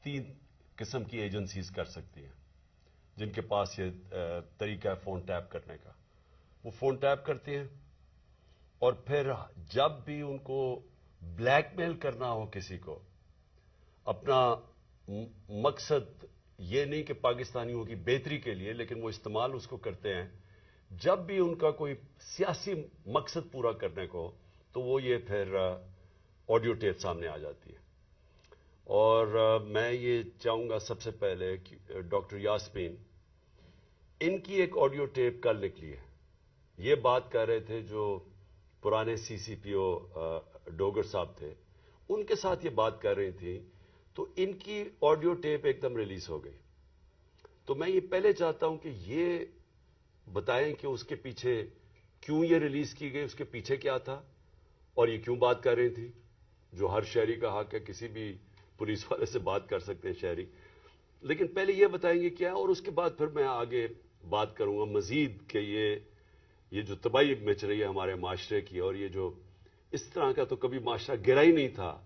3 قسم کی ایجنسیز کر سکتی ہیں جن کے پاس یہ طریقہ ہے فون ٹیپ کرنے کا. وہ فون ٹیپ کرتے ہیں اور پھر جب بھی ان کو بلیک میل کرنا ہو کسی کو، اپنا مقصد یہ نہیں کہ پاکستانیوں کی بہتری کے لیے، لیکن وہ استعمال اس کو کرتے ہیں جب بھی ان کا کوئی سیاسی مقصد پورا کرنے کو، تو وہ یہ پھر آڈیو ٹیپ سامنے آ جاتی ہے. اور میں یہ چاہوں گا سب سے پہلے کہ ڈاکٹر یاسمین، ان کی ایک آڈیو ٹیپ کل نکلی ہے. یہ بات کر رہے تھے جو پرانے سی سی پی او ڈوگر صاحب تھے، ان کے ساتھ یہ بات کر رہی تھی، تو ان کی آڈیو ٹیپ ایک دم ریلیز ہو گئی. تو میں یہ پہلے چاہتا ہوں کہ یہ بتائیں کہ اس کے پیچھے کیوں یہ ریلیز کی گئی، اس کے پیچھے کیا تھا، اور یہ کیوں بات کر رہی تھی. جو ہر شہری کا حق ہے، کسی بھی پولیس والے سے بات کر سکتے ہیں شہری. لیکن پہلے یہ بتائیں گے کیا، اور اس کے بعد پھر میں آگے بات کروں گا مزید کہ یہ جو تباہی مچ رہی ہے ہمارے معاشرے کی، اور یہ جو اس طرح کا تو کبھی معاشرہ گرا ہی نہیں تھا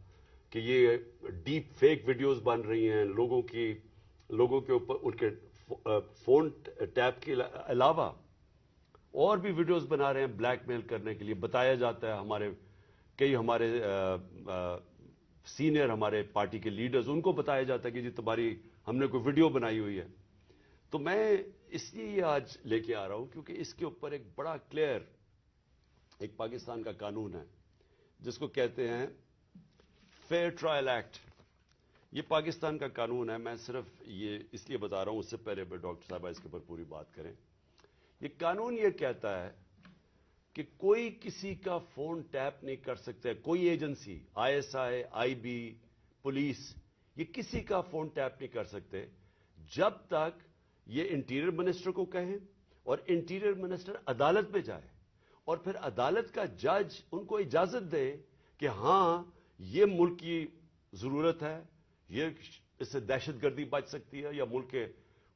کہ یہ ڈیپ فیک ویڈیوز بن رہی ہیں لوگوں کے اوپر، ان کے فون ٹیپ کے علاوہ اور بھی ویڈیوز بنا رہے ہیں بلیک میل کرنے کے لیے. بتایا جاتا ہے ہمارے سینئر ہمارے پارٹی کے لیڈرز، ان کو بتایا جاتا ہے کہ جی تمہاری ہم نے کوئی ویڈیو بنائی ہوئی ہے. تو میں اس لیے یہ آج لے کے آ رہا ہوں کیونکہ اس کے اوپر ایک بڑا کلیئر ایک پاکستان کا قانون ہے جس کو کہتے ہیں فیئر ٹرائل ایکٹ. یہ پاکستان کا قانون ہے. میں صرف یہ اس لیے بتا رہا ہوں، اس سے پہلے ڈاکٹر صاحبہ اس کے اوپر پوری بات کریں. یہ قانون یہ کہتا ہے کہ کوئی کسی کا فون ٹیپ نہیں کر سکتا ہے، کوئی ایجنسی، ISI، IB، پولیس، یہ کسی کا فون ٹیپ نہیں کر سکتے جب تک یہ انٹیریئر منسٹر کو کہیں اور انٹیریئر منسٹر عدالت میں جائے اور پھر عدالت کا جج ان کو اجازت دے کہ ہاں یہ ملک کی ضرورت ہے، یہ اس سے دہشت گردی بچ سکتی ہے یا ملک کے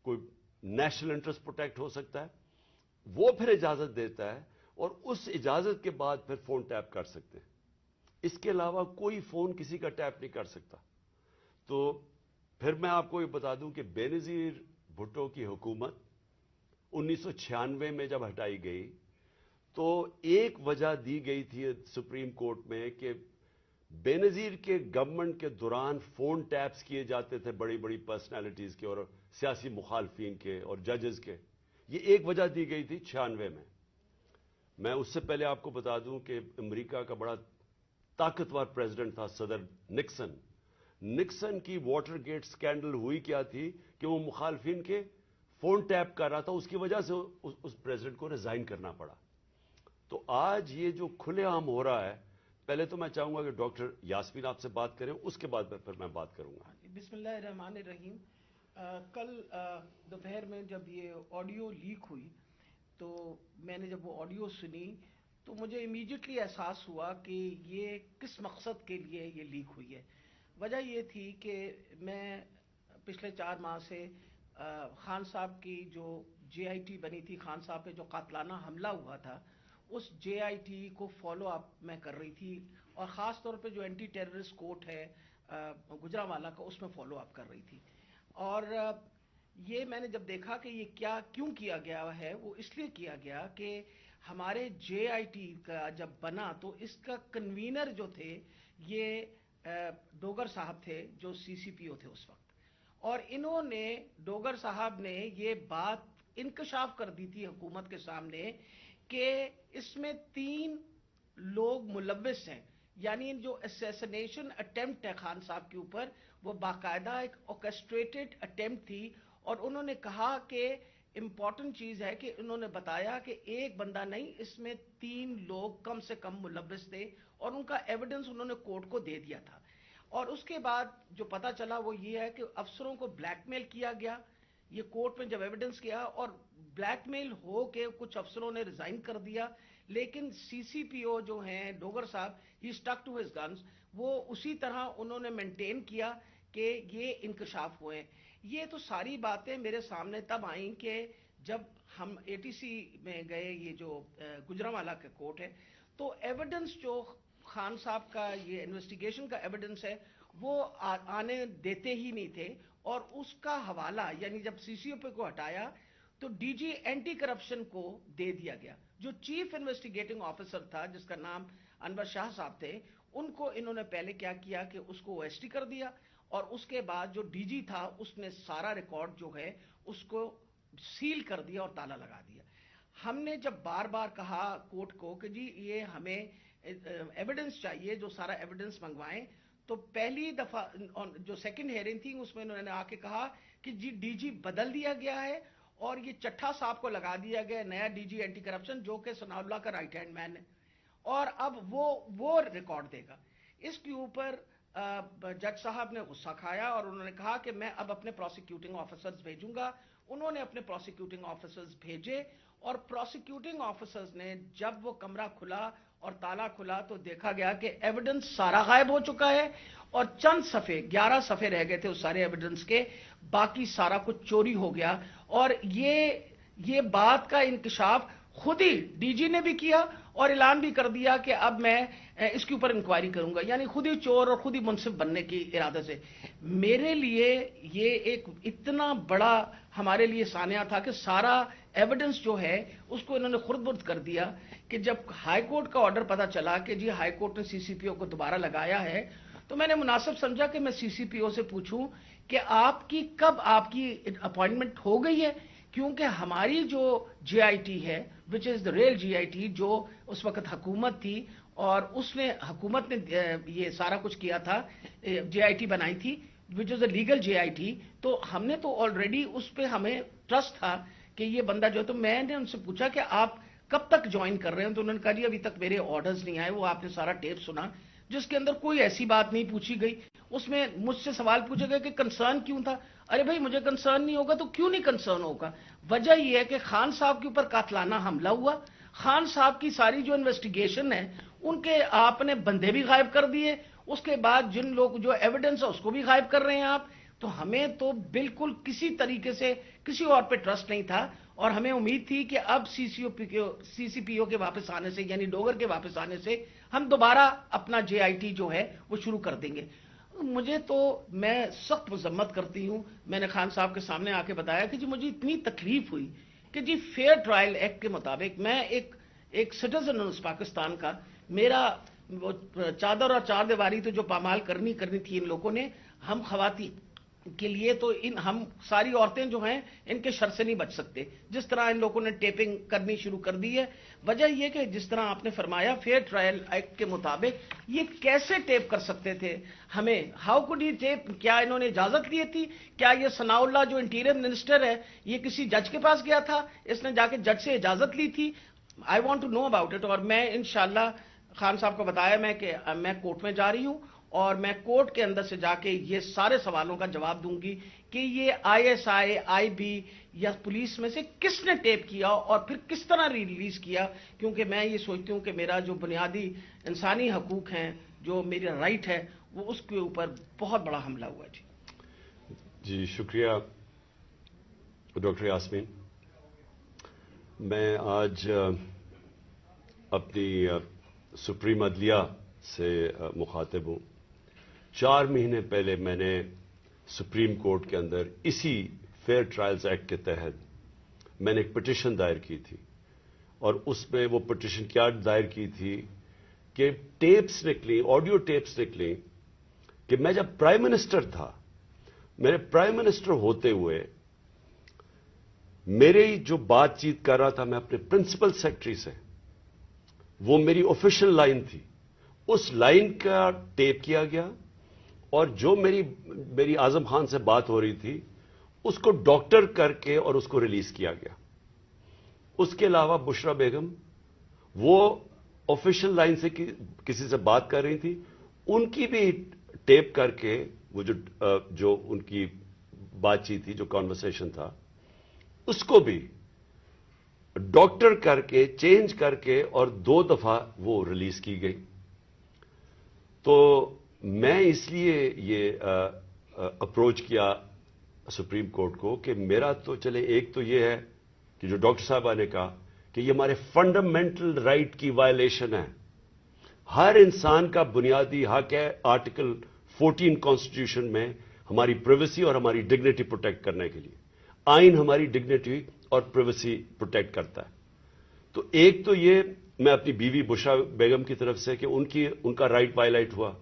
کوئی نیشنل انٹرسٹ پروٹیکٹ ہو سکتا ہے. وہ پھر اجازت دیتا ہے اور اس اجازت کے بعد پھر فون ٹیپ کر سکتے ہیں. اس کے علاوہ کوئی فون کسی کا ٹیپ نہیں کر سکتا. تو پھر میں آپ کو یہ بتا دوں کہ بے نظیر بھٹو کی حکومت 1996 میں جب ہٹائی گئی تو ایک وجہ دی گئی تھی سپریم کورٹ میں کہ بے نظیر کے گورنمنٹ کے دوران فون ٹیپس کیے جاتے تھے بڑی بڑی پرسنالٹیز کے اور سیاسی مخالفین کے اور ججز کے. یہ ایک وجہ دی گئی تھی 96 میں. میں اس سے پہلے آپ کو بتا دوں کہ امریکہ کا بڑا طاقتور پریزیڈنٹ تھا صدر نکسن. نکسن کی واٹر گیٹ سکینڈل ہوئی کیا تھی کہ وہ مخالفین کے فون ٹیپ کر رہا تھا، اس کی وجہ سے اس پریزیڈنٹ کو ریزائن کرنا پڑا. تو آج یہ جو کھلے عام ہو رہا ہے، پہلے تو میں چاہوں گا کہ ڈاکٹر یاسمین آپ سے بات کریں، اس کے بعد پھر میں بات کروں گا. بسم اللہ الرحمن الرحیم. کل دوپہر میں جب یہ آڈیو لیک ہوئی تو میں نے جب وہ آڈیو سنی تو مجھے امیڈیٹلی احساس ہوا کہ یہ کس مقصد کے لیے یہ لیک ہوئی ہے. وجہ یہ تھی کہ میں پچھلے 4 ماہ سے خان صاحب کی جو JIT بنی تھی، خان صاحب پہ جو قاتلانہ حملہ ہوا تھا، اس JIT کو فالو اپ میں کر رہی تھی، اور خاص طور پہ جو اینٹی ٹیررسٹ کورٹ ہے گجرانوالہ کا، اس میں فالو اپ کر رہی تھی. اور یہ میں نے جب دیکھا کہ یہ کیوں کیا گیا ہے، وہ اس لیے کیا گیا کہ ہمارے JIT کا جب بنا تو اس کا کنوینر جو تھے یہ ڈوگر صاحب تھے جو CCPO تھے اس وقت. اور انہوں نے ڈوگر صاحب نے یہ بات انکشاف کر دی تھی حکومت کے سامنے کہ اس میں 3 لوگ ملوث ہیں. یعنی جو اسیسنیشن اٹیمپٹ ہے خان صاحب کے اوپر، وہ باقاعدہ ایک آرکسٹریٹڈ اٹیمپٹ تھی. اور انہوں نے کہا کہ امپورٹنٹ چیز ہے کہ انہوں نے بتایا کہ ایک بندہ نہیں، اس میں 3 لوگ کم سے کم ملوث تھے، اور ان کا ایویڈنس انہوں نے کورٹ کو دے دیا تھا. اور اس کے بعد جو پتا چلا وہ یہ ہے کہ افسروں کو بلیک میل کیا گیا. یہ کورٹ میں جب ایویڈنس کیا اور بلیک میل ہو کے کچھ افسروں نے ریزائن کر دیا، لیکن CCPO جو ہیں ڈوگر صاحب، ہی اسٹک ٹو ہز گنز، وہ اسی طرح انہوں نے مینٹین کیا کہ یہ انکشاف ہوئے. یہ تو ساری باتیں میرے سامنے تب آئیں کہ جب ہم ATC میں گئے، یہ جو گجرانوالہ کا کورٹ ہے، تو ایویڈنس جو خان صاحب کا یہ انویسٹیگیشن کا ایویڈنس ہے وہ آنے دیتے ہی نہیں تھے، اور اس کا حوالہ یعنی جب سی سی او پی کو ہٹایا تو ڈی جی اینٹی کرپشن کو دے دیا گیا. جو چیف انویسٹیگیٹنگ آفیسر تھا جس کا نام انور شاہ صاحب تھے، ان کو انہوں نے پہلے کیا کیا کہ اس کو او ایس ٹی کر دیا، اور اس کے بعد جو ڈی جی تھا اس نے سارا ریکارڈ جو ہے اس کو سیل کر دیا اور تالا لگا دیا. ہم نے جب بار بار کہا کورٹ کو کہ جی یہ ہمیں ایویڈنس چاہیے، جو سارا ایویڈنس منگوائیں، تو پہلی دفعہ جو سیکنڈ ہیئرنگ تھی اس میں انہوں نے آ کے کہا کہ جی ڈی جی بدل دیا گیا ہے اور یہ چٹھا صاحب کو لگا دیا گیا نیا ڈی جی اینٹی کرپشن، جو کہ ثناء اللہ کا رائٹ ہینڈ مین ہے، اور اب وہ ریکارڈ دے گا. اس کے اوپر جج صاحب نے غصہ کھایا اور انہوں نے کہا کہ میں اب اپنے پروسیکیوٹنگ آفیسرز بھیجوں گا. انہوں نے اپنے پروسیکیوٹنگ آفیسرز بھیجے، اور پروسیکیوٹنگ آفیسرز نے جب وہ کمرہ کھلا اور تالا کھلا تو دیکھا گیا کہ ایویڈنس سارا غائب ہو چکا ہے، اور چند صفحے 11 صفحے رہ گئے تھے اس سارے ایویڈنس کے، باقی سارا کچھ چوری ہو گیا. اور یہ بات کا انکشاف خود ہی ڈی جی نے بھی کیا اور اعلان بھی کر دیا کہ اب میں اس کے اوپر انکوائری کروں گا، یعنی خود ہی چور اور خود ہی منصف بننے کی ارادے سے. میرے لیے یہ ایک اتنا بڑا ہمارے لیے سانحہ تھا کہ سارا ایویڈنس جو ہے اس کو انہوں نے خرد برد کر دیا، کہ جب ہائی کورٹ کا آرڈر پتا چلا کہ جی ہائی کورٹ نے سی سی پی او کو دوبارہ لگایا ہے، تو میں نے مناسب سمجھا کہ میں سی سی پی او سے پوچھوں کہ کب آپ کی اپوائنٹمنٹ ہو گئی ہے، کیونکہ ہماری جو جے آئی ٹی ہے وچ از دا ریل جے آئی ٹی، جو اس وقت حکومت تھی اور حکومت نے یہ سارا کچھ کیا تھا، جے آئی ٹی بنائی تھی وچ از a legal J I T, تو ہم نے تو آلریڈی اس پہ ہمیں ٹرسٹ تھا کہ یہ بندہ جو ہے. تو میں نے ان سے پوچھا کہ آپ کب تک جوائن کر رہے ہیں، تو انہوں نے کہا جی ابھی تک میرے آرڈرز نہیں آئے. وہ آپ نے سارا ٹیپ سنا جس کے اندر کوئی ایسی بات نہیں پوچھی گئی. اس میں مجھ سے سوال پوچھے گئے کہ کنسرن کیوں تھا. ارے بھائی مجھے کنسرن نہیں ہوگا تو کیوں نہیں کنسرن ہوگا؟ وجہ یہ ہے کہ خان صاحب کے اوپر قاتلانہ حملہ ہوا، خان صاحب کی ساری جو انویسٹیگیشن ہے ان کے آپ نے بندے بھی غائب کر دیے، اس کے بعد جن لوگ جو ایویڈنس ہے اس کو بھی غائب کر رہے ہیں آپ. تو ہمیں تو بالکل کسی طریقے سے کسی اور پہ ٹرسٹ نہیں تھا، اور ہمیں امید تھی کہ اب سی سی پی او کے واپس آنے سے، یعنی ڈوگر کے واپس آنے سے ہم دوبارہ اپنا جے آئی ٹی جو ہے وہ شروع کر دیں گے. میں سخت مذمت کرتی ہوں. میں نے خان صاحب کے سامنے آ کے بتایا کہ جی مجھے اتنی تکلیف ہوئی کہ جی فیئر ٹرائل ایکٹ کے مطابق میں ایک سٹیزن ہوں اس پاکستان کا، میرا وہ چادر اور چار دیواری تو جو پامال کرنی تھی ان لوگوں نے، ہم خواتین کے لیے تو ہم ساری عورتیں جو ہیں ان کے شر سے نہیں بچ سکتے. جس طرح ان لوگوں نے ٹیپنگ کرنی شروع کر دی ہے، وجہ یہ کہ جس طرح آپ نے فرمایا فیئر ٹرائل ایکٹ کے مطابق یہ کیسے ٹیپ کر سکتے تھے ہمیں؟ ہاؤ کوڈ یہ ٹیپ؟ کیا انہوں نے اجازت لی تھی؟ کیا یہ ثناء اللہ جو انٹیریئر منسٹر ہے یہ کسی جج کے پاس گیا تھا؟ اس نے جا کے جج سے اجازت لی تھی؟ I want to know about it. اور میں انشاءاللہ خان صاحب کو بتایا کہ میں کورٹ میں جا رہی ہوں اور میں کورٹ کے اندر سے جا کے یہ سارے سوالوں کا جواب دوں گی کہ یہ آئی ایس آئی بی یا پولیس میں سے کس نے ٹیپ کیا اور پھر کس طرح ریلیز کیا. کیونکہ میں یہ سوچتی ہوں کہ میرا جو بنیادی انسانی حقوق ہیں، جو میرا رائٹ ہے، وہ اس کے اوپر بہت بڑا حملہ ہوا. جی شکریہ ڈاکٹر یاسمین. میں آج اپنی سپریم عدلیہ سے مخاطب ہوں. 4 مہینے پہلے میں نے سپریم کورٹ کے اندر اسی فیئر ٹرائلز ایکٹ کے تحت میں نے ایک پٹیشن دائر کی تھی، اور اس میں وہ پٹیشن کیا دائر کی تھی کہ ٹیپس نکلی، آڈیو ٹیپس نکلی کہ میں جب پرائم منسٹر تھا، میرے پرائم منسٹر ہوتے ہوئے میرے جو بات چیت کر رہا تھا میں اپنے پرنسپل سیکرٹری سے، وہ میری آفیشیل لائن تھی، اس لائن کا ٹیپ کیا گیا، اور جو میری اعظم خان سے بات ہو رہی تھی اس کو ڈاکٹر کر کے اور اس کو ریلیز کیا گیا. اس کے علاوہ بشرا بیگم وہ آفیشیل لائن سے کسی سے بات کر رہی تھی، ان کی بھی ٹیپ کر کے وہ جو ان کی بات چیت تھی، جو کانورسیشن تھا، اس کو بھی ڈاکٹر کر کے چینج کر کے اور 2 دفعہ وہ ریلیز کی گئی. تو میں اس لیے یہ اپروچ کیا سپریم کورٹ کو کہ میرا تو چلے ایک تو یہ ہے کہ جو ڈاکٹر صاحبہ نے کہا کہ یہ ہمارے فنڈامنٹل رائٹ کی وائلیشن ہے. ہر انسان کا بنیادی حق ہے آرٹیکل 14 کانسٹیٹیوشن میں ہماری پرائیویسی اور ہماری ڈگنیٹی پروٹیکٹ کرنے کے لیے. آئین ہماری ڈگنیٹی اور پرائیویسی پروٹیکٹ کرتا ہے. تو ایک تو یہ میں اپنی بیوی بشرا بیگم کی طرف سے کہ ان کا رائٹ وائلیٹ ہوا,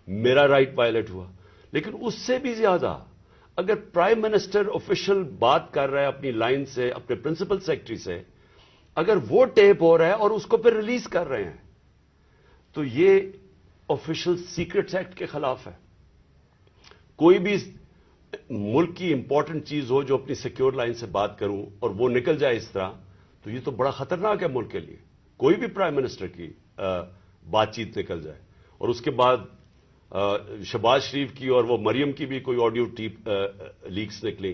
میرا رائٹ وائلیٹ ہوا. لیکن اس سے بھی زیادہ اگر پرائم منسٹر آفیشل بات کر رہا ہے اپنی لائن سے, اپنے پرنسپل سیکرٹری سے, اگر وہ ٹیپ ہو رہا ہے اور اس کو پھر ریلیز کر رہے ہیں, تو یہ آفیشل سیکرٹس ایکٹ کے خلاف ہے. کوئی بھی ملک کی امپورٹنٹ چیز ہو جو اپنی سیکیور لائن سے بات کروں اور وہ نکل جائے اس طرح, تو یہ تو بڑا خطرناک ہے ملک کے لیے. کوئی بھی پرائم منسٹر کی بات چیت نکل جائے, اور اس کے بعد شہباز شریف کی اور وہ مریم کی بھی کوئی آڈیو ٹیپ لیکس نکلی,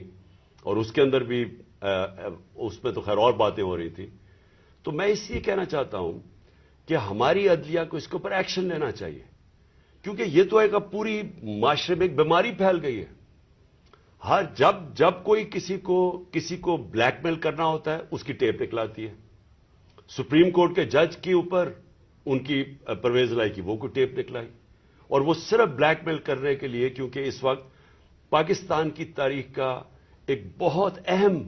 اور اس کے اندر بھی اس میں تو خیر اور باتیں ہو رہی تھی. تو میں اس لیے کہنا چاہتا ہوں کہ ہماری عدلیہ کو اس کے اوپر ایکشن لینا چاہیے, کیونکہ یہ تو ایک اب پوری معاشرے میں ایک بیماری پھیل گئی ہے. جب کوئی کسی کو بلیک میل کرنا ہوتا ہے اس کی ٹیپ نکلاتی ہے. سپریم کورٹ کے جج کے اوپر ان کی پرویز لائی کی وہ کو ٹیپ نکلائی, اور وہ صرف بلیک میل کرنے کے لیے, کیونکہ اس وقت پاکستان کی تاریخ کا ایک بہت اہم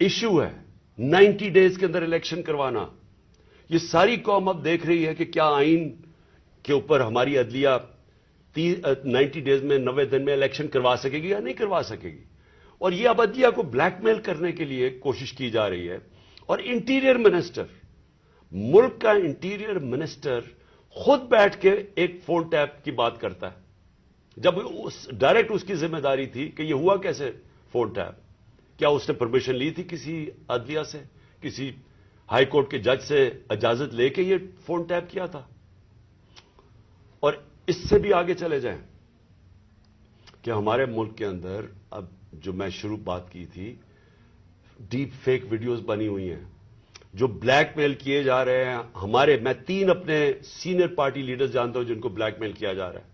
ایشو ہے 90 ڈیز کے اندر الیکشن کروانا. یہ ساری قوم اب دیکھ رہی ہے کہ کیا آئین کے اوپر ہماری عدلیہ 90 ڈیز میں 90 دن میں الیکشن کروا سکے گی یا نہیں کروا سکے گی. اور یہ اب عدلیہ کو بلیک میل کرنے کے لیے کوشش کی جا رہی ہے. اور انٹیریئر منسٹر, ملک کا انٹیریئر منسٹر خود بیٹھ کے ایک فون ٹیپ کی بات کرتا ہے, جب ڈائریکٹ اس کی ذمہ داری تھی کہ یہ ہوا کیسے فون ٹیپ. کیا اس نے پرمیشن لی تھی کسی عدلیہ سے, کسی ہائی کورٹ کے جج سے اجازت لے کے یہ فون ٹیپ کیا تھا؟ اور اس سے بھی آگے چلے جائیں کہ ہمارے ملک کے اندر اب جو میں شروع بات کی تھی, ڈیپ فیک ویڈیوز بنی ہوئی ہیں جو بلیک میل کیے جا رہے ہیں. میں 3 اپنے سینئر پارٹی لیڈرز جانتا ہوں جن کو بلیک میل کیا جا رہا ہے.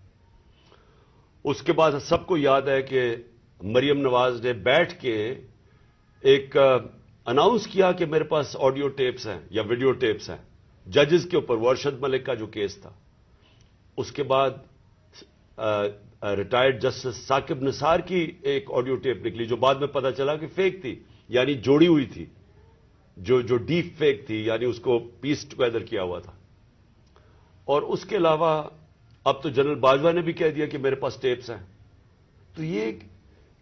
اس کے بعد سب کو یاد ہے کہ مریم نواز نے بیٹھ کے ایک اناؤنس کیا کہ میرے پاس آڈیو ٹیپس ہیں یا ویڈیو ٹیپس ہیں ججز کے اوپر, ارشد ملک کا جو کیس تھا. اس کے بعد ریٹائرڈ جسٹس ثاقب نثار کی ایک آڈیو ٹیپ نکلی جو بعد میں پتا چلا کہ فیک تھی, یعنی جوڑی ہوئی تھی, جو ڈیپ فیک تھی, یعنی اس کو پیس ٹوگیدر کیا ہوا تھا. اور اس کے علاوہ اب تو جنرل باجوہ نے بھی کہہ دیا کہ میرے پاس ٹیپس ہیں. تو یہ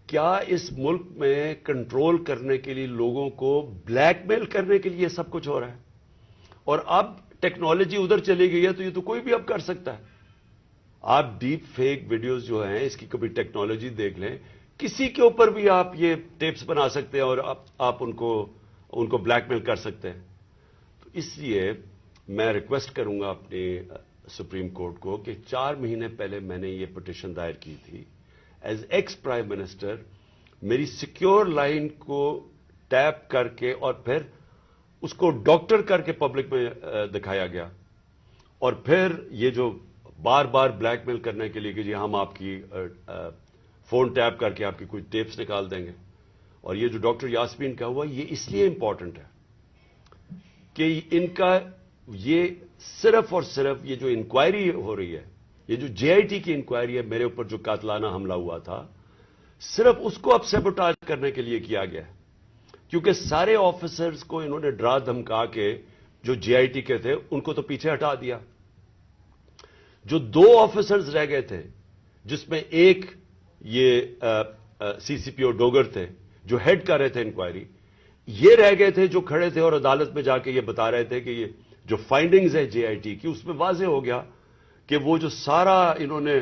کیا اس ملک میں کنٹرول کرنے کے لیے, لوگوں کو بلیک میل کرنے کے لیے یہ سب کچھ ہو رہا ہے؟ اور اب ٹیکنالوجی ادھر چلی گئی ہے تو یہ تو کوئی بھی اب کر سکتا ہے. آپ ڈیپ فیک ویڈیوز جو ہیں اس کی کبھی ٹیکنالوجی دیکھ لیں, کسی کے اوپر بھی آپ یہ ٹیپس بنا سکتے ہیں اور آپ ان کو بلیک میل کر سکتے ہیں. تو اس لیے میں ریکویسٹ کروں گا اپنے سپریم کورٹ کو کہ 4 مہینے پہلے میں نے یہ پٹیشن دائر کی تھی. ایز ایکس پرائم منسٹر میری سیکیور لائن کو ٹیپ کر کے اور پھر اس کو ڈاکٹر کر کے پبلک میں دکھایا گیا, اور پھر یہ جو بار بار بلیک میل کرنے کے لیے کہ جی ہم آپ کی فون ٹیپ کر کے آپ کی کوئی ٹیپس نکال دیں گے. اور یہ جو ڈاکٹر یاسمین کا ہوا یہ اس لیے امپورٹنٹ ہے کہ ان کا یہ صرف اور صرف یہ جو انکوائری ہو رہی ہے, یہ جو جے آئی ٹی کی انکوائری ہے میرے اوپر جو قاتلانہ حملہ ہوا تھا, صرف اس کو اب سیبوٹاج کرنے کے لیے کیا گیا ہے. کیونکہ سارے آفیسرز کو انہوں نے ڈرا دھمکا کے جو جے آئی ٹی کے تھے ان کو تو پیچھے ہٹا دیا. جو 2 آفیسرز رہ گئے تھے جس میں ایک یہ سی سی پی او ڈوگر تھے جو ہیڈ کر رہے تھے انکوائری, یہ رہ گئے تھے جو کھڑے تھے اور عدالت میں جا کے یہ بتا رہے تھے کہ یہ جو فائنڈنگز ہے جے آئی ٹی کی اس میں واضح ہو گیا کہ وہ جو سارا انہوں نے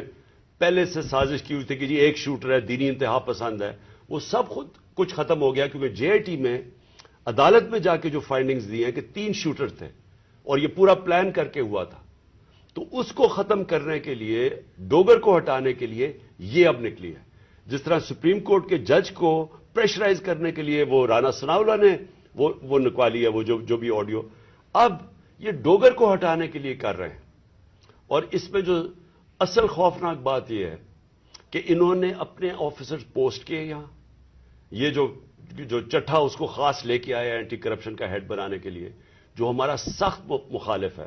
پہلے سے سازش کی ہوئی تھی کہ جی ایک شوٹر ہے, دینی انتہا پسند ہے, وہ سب خود کچھ ختم ہو گیا. کیونکہ جے آئی ٹی میں عدالت میں جا کے جو فائنڈنگز دی ہیں کہ 3 شوٹر تھے اور یہ پورا پلان کر کے ہوا تھا. تو اس کو ختم کرنے کے لیے, ڈوگر کو ہٹانے کے لیے یہ اب نکلی ہے. جس طرح سپریم کورٹ کے جج کو پریشرائز کرنے کے لیے وہ رانا ثناءاللہ نے وہ نکوالی ہے, وہ جو بھی آڈیو, اب یہ ڈوگر کو ہٹانے کے لیے کر رہے ہیں. اور اس میں جو اصل خوفناک بات یہ ہے کہ انہوں نے اپنے آفیسر پوسٹ کیے یہاں, یہ جو چٹھا اس کو خاص لے کے آیا اینٹی کرپشن کا ہیڈ بنانے کے لیے, جو ہمارا سخت مخالف ہے,